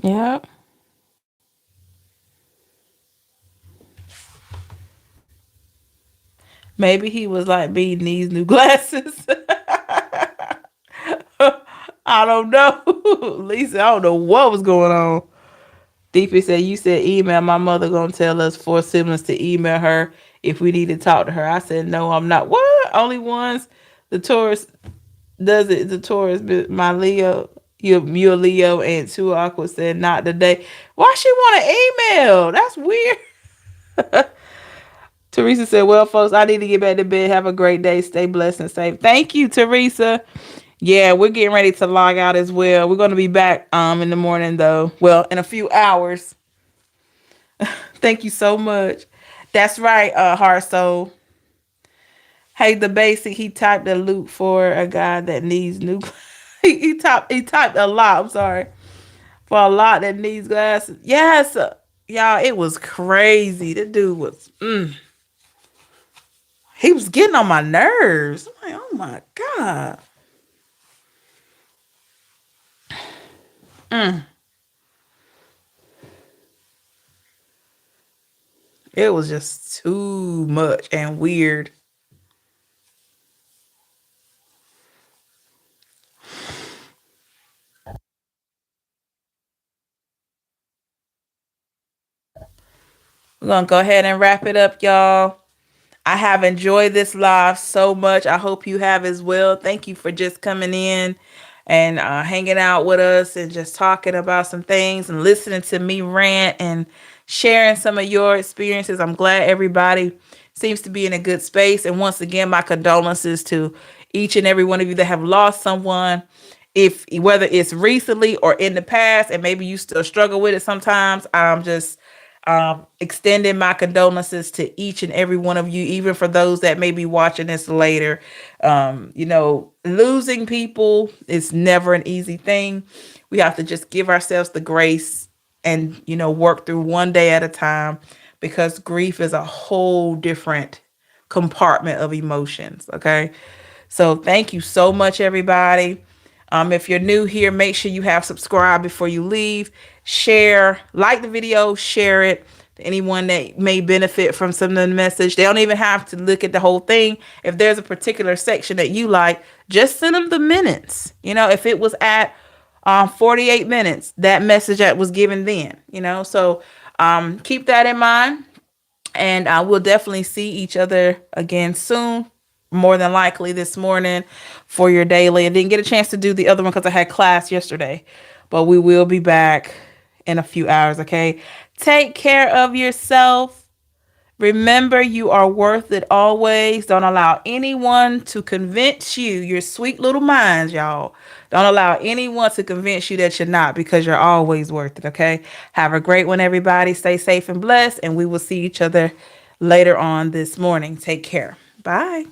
Yeah. Maybe he was like beating these new glasses. I don't know. Lisa, I don't know what was going on. DP said, you said email. My mother gonna tell us four siblings to email her if we need to talk to her. I said, no, I'm not. What? Only ones the The Taurus does it. The Taurus, but my Leo, you're a Leo, and two Aqua said not today. Why she want an email? That's weird. Teresa said, "Well, folks, I need to get back to bed. Have a great day. Stay blessed and safe." Thank you, Teresa. Yeah, we're getting ready to log out as well. We're going to be back in the morning though. Well, in a few hours. Thank you so much. That's right, Heart Soul. Hey, the basic. He typed a loop for a guy that needs new. he typed a lot. I'm sorry, for a lot that needs glasses. Yes, y'all. It was crazy. The dude was. He was getting on my nerves. I'm like, oh my god. It was just too much and weird. We're gonna go ahead and wrap it up, y'all. I have enjoyed this live so much. I hope you have as well. Thank you for just coming in and hanging out with us and just talking about some things and listening to me rant and sharing some of your experiences. I'm glad everybody seems to be in a good space. And once again, my condolences to each and every one of you that have lost someone. If whether it's recently or in the past, and maybe you still struggle with it sometimes, I'm just extending my condolences to each and every one of you, even for those that may be watching this later. Losing people is never an easy thing. We have to just give ourselves the grace and, work through one day at a time, because grief is a whole different compartment of emotions. Okay. So thank you so much, everybody. If you're new here, make sure you have subscribed before you leave. Share, like the video, share it to anyone that may benefit from some of the message. They don't even have to look at the whole thing. If there's a particular section that you like, just send them the minutes. If it was at 48 minutes, that message that was given then, So keep that in mind. And we'll definitely see each other again soon. More than likely this morning for your daily. I didn't get a chance to do the other one because I had class yesterday. But we will be back in a few hours, okay? Take care of yourself. Remember, you are worth it always. Don't allow anyone to convince you, your sweet little minds, y'all. Don't allow anyone to convince you that you're not, because you're always worth it, okay? Have a great one, everybody. Stay safe and blessed, and we will see each other later on this morning. Take care. Bye.